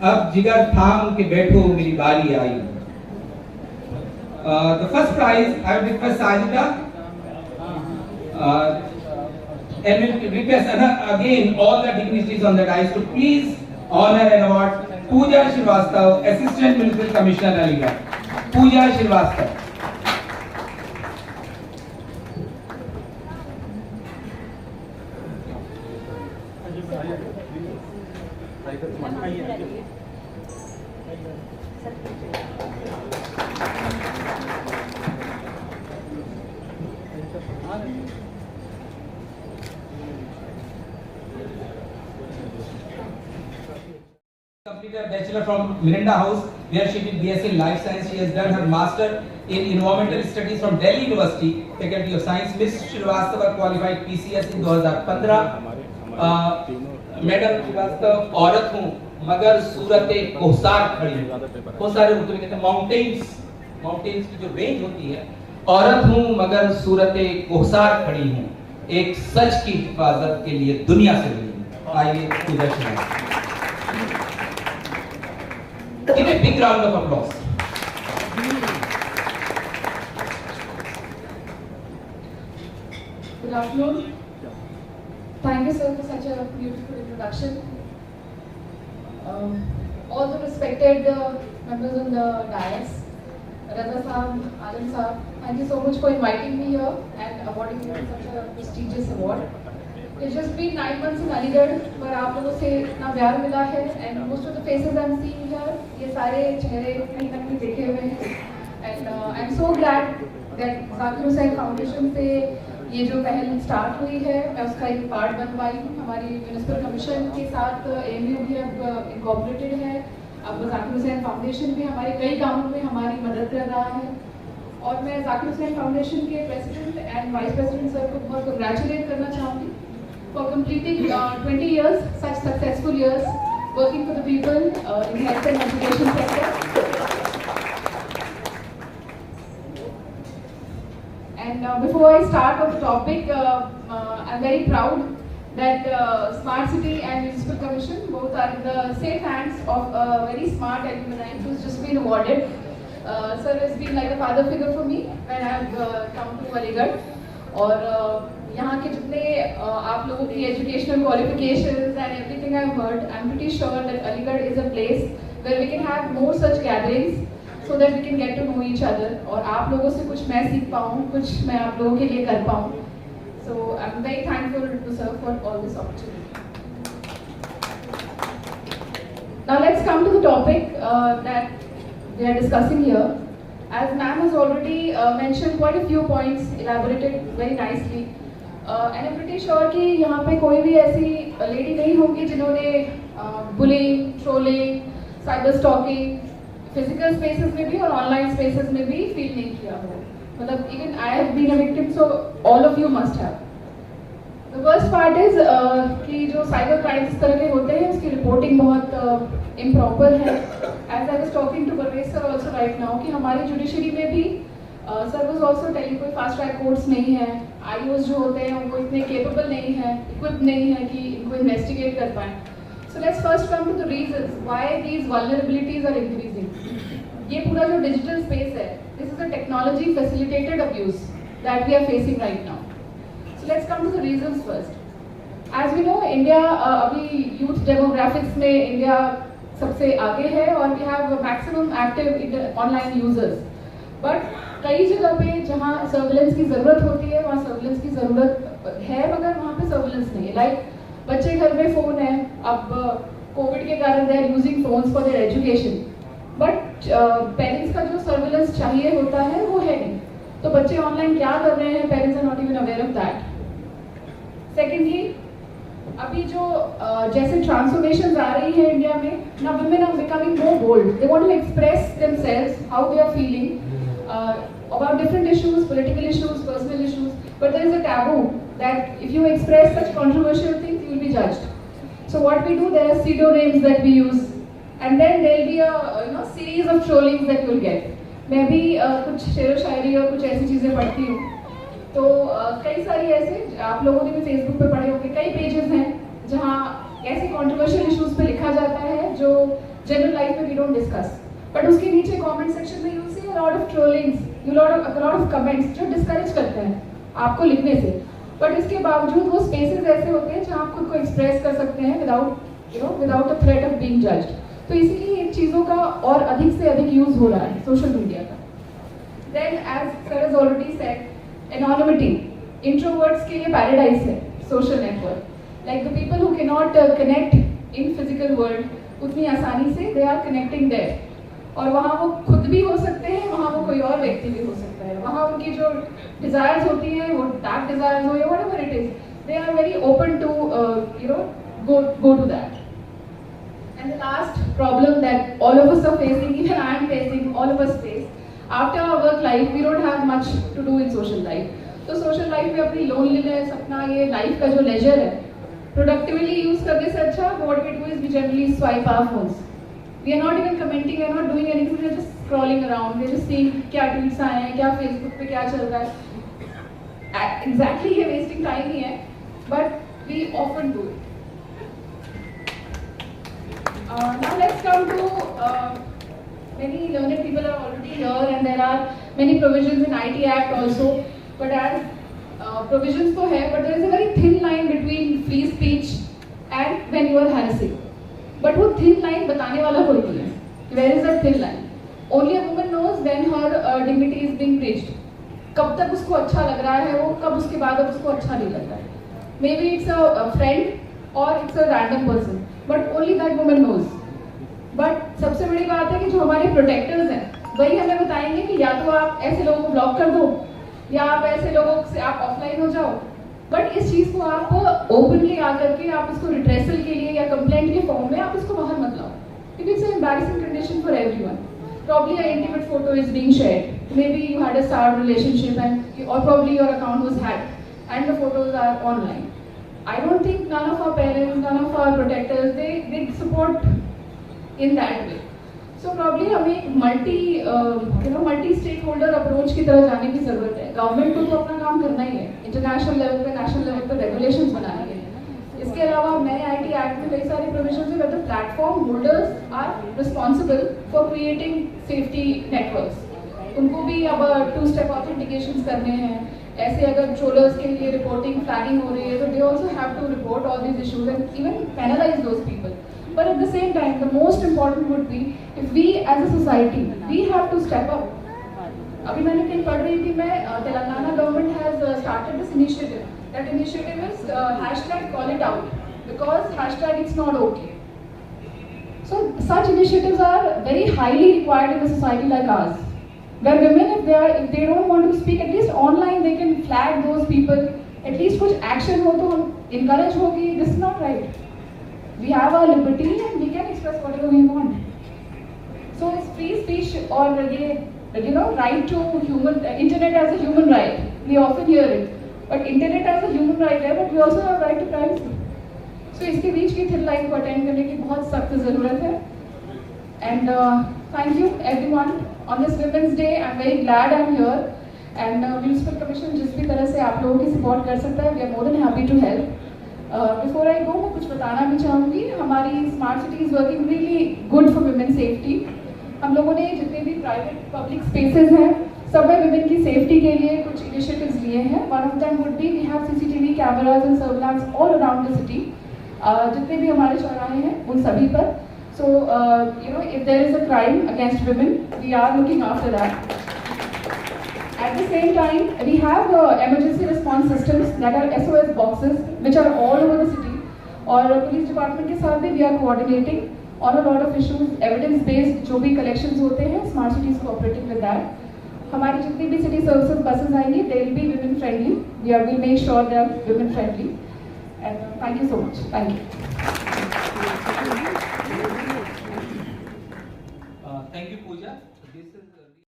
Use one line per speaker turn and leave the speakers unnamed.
अब जिगर थाम के बैठो मेरी बारी आई। The first prize I would request Sajida and will request again all the dignitaries on the dais to please honor and award Pooja Srivastava, Assistant Municipal Commissioner Aligarh. Pooja Srivastava. Completed a bachelor from Mirinda House, where she did BSc in Life Science. She has done her master in Environmental Studies from Delhi University, Faculty of Science. Miss Srivastava qualified PCS in 2015. Madam Srivastava औरत हूँ मगर सूरते कोसार खड़ी हूँ। कोसार उर्दू में कहते हैं mountains की जो रेंज होती है। औरत हूँ मगर सूरते कोसार खड़ी हूँ, एक सच की हिफाजत के लिए दुनिया से मिली हूँ। आइए पूजा Srivastava. Give a big round of applause.
Good afternoon. Thank you, sir, for such a beautiful introduction. All the respected members on the dais, Raza Saab, Alam Saab, thank you so much for inviting me here and awarding me such a prestigious award. It's just been 9 months in Aligarh, पर आप लोगों से इतना प्यार मिला है and most of the faces I'm seeing here, ये सारे चेहरे कहीं ना कहीं देखे हुए हैं and I'm so glad that Zakir Hussain Foundation से ये जो पहल स्टार्ट हुई है मैं उसका एक पार्ट बन पाई हूँ। हमारी म्यूनिसिपल कमीशन के साथ AMU भी अब इनकॉर्पोरेटेड है। अब जाकिर हुसैन फाउंडेशन भी हमारे कई कामों में हमारी मदद कर रहा है और मैं जाकिर हुसैन फाउंडेशन के president and vice president sir को बहुत कंग्रेचुलेट करना चाहूँगी for completing 20 years, such successful years, working for the people in health and education sector. And before I start on the topic, I'm very proud that Smart City and Municipal Commission both are in the safe hands of a very smart alumni who's just been awarded. Sir has been like a father figure for me when I've come to Aligarh. और यहाँ के जितने आप लोगों की educational qualifications and everything I have heard, I am pretty sure that Aligarh is a place where we can have more such gatherings so that we can get to know each other और आप लोगों से कुछ मैं सीख पाऊँ, कुछ मैं आप लोगों के लिए कर पाऊँ. So I am very thankful to sir for all this opportunity. Now let's come to the topic that we are discussing here. As ma'am has already mentioned quite a few points, elaborated very nicely. And I'm pretty sure कि यहाँ पे कोई भी ऐसी lady नहीं होगी जिन्होंने bullying, trolling, cyber stalking physical spaces में भी और ऑनलाइन स्पेसेस में भी फील नहीं किया हो. मतलब even I have been a victim, so all of you must have. The first part is कि जो साइबर क्राइम्स इस तरह के होते हैं उसकी रिपोर्टिंग बहुत इम्प्रॉपर है. As I was talking to Parvez sir also right now कि हमारी जुडिशरी में भी सर वाज ऑल्सो टेलिंग कोई फास्ट ट्रैक कोर्ट्स नहीं है. आईओज जो होते हैं वो इतने केपेबल नहीं है, इक्विप नहीं है कि इनको इन्वेस्टिगेट कर पाएँ. So let's first come to the reasons why these vulnerabilities are increasing. ये पूरा जो डिजिटल स्पेस है, this is a technology facilitated abuse that we are facing right now. So let's come to the reasons first. As we know India अभी youth demographics में India सबसे आगे है और we have maximum active online users. But कई जगह पे जहाँ सर्विलेंस की ज़रूरत होती है वहाँ सर्विलेंस की ज़रूरत है मगर वहाँ पे सर्विलेंस नहीं है. लाइक बच्चे घर में फ़ोन है, अब कोविड के कारण they are using phones for their education, but parents का जो सर्विलेंस चाहिए होता है वो है नहीं. तो बच्चे ऑनलाइन क्या कर रहे हैं, parents are not even aware of that. Secondly, अभी जो जैसे ट्रांसफॉर्मेशंस आ रही है इंडिया में, ना women are becoming more bold. They want to express themselves how they are feeling about different issues, political issues, personal issues, but there is a taboo that if you express such controversial things, you will be judged. So what we do, there are pseudonyms that we use, and then there will be a series of trollings that you will get. मैं भी कुछ शेर शायरी और कुछ ऐसी चीज़ें पढ़ती हूँ, तो कई सारी ऐसे आप लोगों ने भी फेसबुक पे पढ़े होंगे, कई पेजेस हैं जहाँ ऐसे कंट्रोवर्शियल इश्यूज पे लिखा जाता है जो जनरल लाइफ में वी डोंट डिस्कस, बट उसके नीचे कमेंट सेक्शन में you see a lot of trollings, you lot of comments जो डिस्करेज करते हैं आपको लिखने से, बट इसके बावजूद वो स्पेसेस ऐसे होते हैं जहाँ आप खुद को एक्सप्रेस कर सकते हैं without a threat of being judged. तो इसीलिए इन चीज़ों का और अधिक से अधिक यूज हो रहा है सोशल मीडिया का। Then as sir has already said, anonymity introverts के लिए पैराडाइज है social network. Like the people who can not connect in physical world उतनी आसानी से दे आर कनेक्टिंग देयर, और वहाँ वो खुद भी हो सकते हैं, वहाँ वो कोई और व्यक्ति भी हो सकता है, वहाँ उनकी जो डिजायर्स होती हैं वो डार्क डिजायर्स हो या whatever it is, they are very open to go to that. And the last problem that all of us are facing, even I am facing, all of us face, after our work life we don't have much to do in social life. तो social life में अपनी loneliness, अपना ये life का जो leisure है productively use करने से अच्छा what we do is we generally swipe our phones. We are not even commenting, we are not doing anything, we are just scrolling around, we are just seeing क्या tweets आए हैं, क्या Facebook पे क्या चल रहा है। Exactly ये wasting time ही है, but we often do it. Now let's come to many learned people are already here and there are many provisions in IT Act also, but as provisions तो है, but there is a very thin line between free speech and when you are harassing. But वो thin line बताने वाला कोई नहीं है. Where is that thin line? Only a woman knows when her dignity is being breached. कब तक उसको अच्छा लग रहा है वो, कब उसके बाद अब उसको अच्छा नहीं लग रहा है. Maybe it's a friend or it's a random person. But only that woman knows. But सबसे बड़ी बात है कि जो हमारे प्रोटेक्टर्स हैं वही हमें बताएंगे कि या तो आप ऐसे लोगों को ब्लॉक कर दो या आप ऐसे लोगों से आप ऑफलाइन हो जाओ। बट इस चीज़ को आप ओपनली आकर के आप इसको रिट्रेसल के लिए या कंप्लेंट के फॉर्म में आप इसको बाहर मत लाओ, क्योंकि it's an embarrassing condition for everyone. Probably an intimate photo is being shared. Maybe you had a sour relationship or probably your account was hacked and the photos are online. I don't think none of our parents, none of our protectors, they support in that way. So probably हमें एक multi stakeholder approach की तरह जाने की जरूरत है। Government को तो अपना काम करना ही है, इंटरनेशनल लेवल पे, नेशनल लेवल पे रेगुलेशंस बनाने हैं। इसके अलावा नए IT एक्ट में कई सारे प्रोविजंस है where the platform holders are responsible for creating safety networks. उनको भी अब 2-step authentications करने हैं। ऐसे अगर ट्रोलर्स के लिए रिपोर्टिंग फ्लैगिंग हो रही है तो they also have to report all these issues and even penalise those people. But at the same time the most important would be if we as a society we have to step up. अभी मैंने कहीं पढ़ रही थी मैं, Telangana government has started this initiative, that initiative is hashtag call it out because hashtag it's not okay. So such initiatives are very highly required in a society like ours, where women, if they don't want to speak, at least online they can flag those people. At least कुछ action हो तो encourage हो कि this is not right. We have our liberty and we can express whatever we want. So it's free speech or ये right to human internet as a human right. We often hear it, but internet as a human right है, but we also have right to privacy. So इसके बीच की thin line को attend करने की बहुत सख्त ज़रूरत है. And thank you everyone on this Women's Day. I'm very glad I'm here. And Municipal Commission जिस भी तरह से आप लोगों की support कर सकता है, we are more than happy to help. Before I go, मैं कुछ बताना भी चाहूँगी। हमारी Smart City is working really good for women safety. हम लोगों ने जितने भी private public spaces हैं, सब में women की safety के लिए कुछ initiatives लिए हैं। One of them would be we have CCTV cameras and surveillance all around the city. जितने भी हमारे चौराहे हैं उन सभी पर। So, if there is a crime against women, we are looking after that. At the same time, we have emergency response systems that are SOS boxes, which are all over the city. और police department के साथ भी we are coordinating on a lot of issues, evidence-based जो भी collections होते हैं, Smart City is cooperating with that. हमारी जितनी भी city services buses आएंगी, they will be women friendly. We'll make sure they are women friendly. And thank you so much. Thank you.
Thank you, Pooja. This is